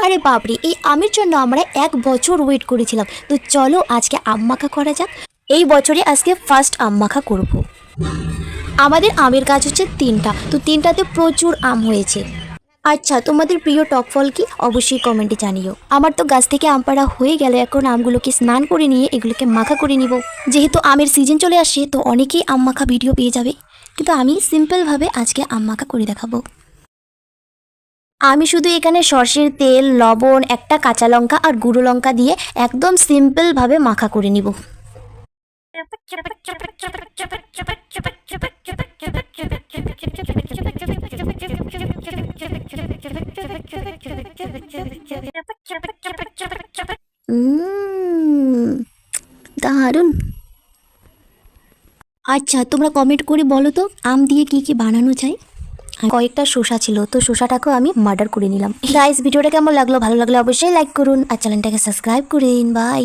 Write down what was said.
আরে বাপরে, এই আমের জন্য আমরা 1 বছর ওয়েট করেছিলাম। তো চলো আজকে আম মাখা করা যাক। এই বছরে আজকে ফার্স্ট আম মাখা করব। আমাদের আমের গাছ হচ্ছে 3টা, তো 3টাতে প্রচুর আম হয়েছে। আচ্ছা, তোমাদের প্রিয় টক ফল কি অবশ্যই কমেন্টে জানিও। আমার তো গাছ থেকে আম পাড়া হয়ে গেল, এখন আমগুলোকে স্নান করে নিয়ে এগুলোকে মাখা করে নিব। যেহেতু আমের সিজন চলে আসে তো অনেকেই আম মাখা ভিডিও পেয়ে যাবে, কিন্তু আমি সিম্পলভাবে আজকে আম মাখা করে দেখাবো। আমি শুধু এখানে সর্ষের তেল, লবণ, একটা কাঁচা লঙ্কা আর গুঁড়ো লঙ্কা দিয়ে একদম সিম্পলভাবে মাখা করে নিব। দারুণ। আচ্ছা, তোমরা কমেন্ট করে বলো তো আম দিয়ে কি কি বানানো যায়। কয়েকটা শসা ছিল, তো শসাটাকেও আমি মার্ডার করে নিলাম। গাইস, ভিডিওটা কেমন লাগলো? ভালো লাগলে অবশ্যই লাইক করুন আর চ্যানেলটাকে সাবস্ক্রাইব করুন। বাই।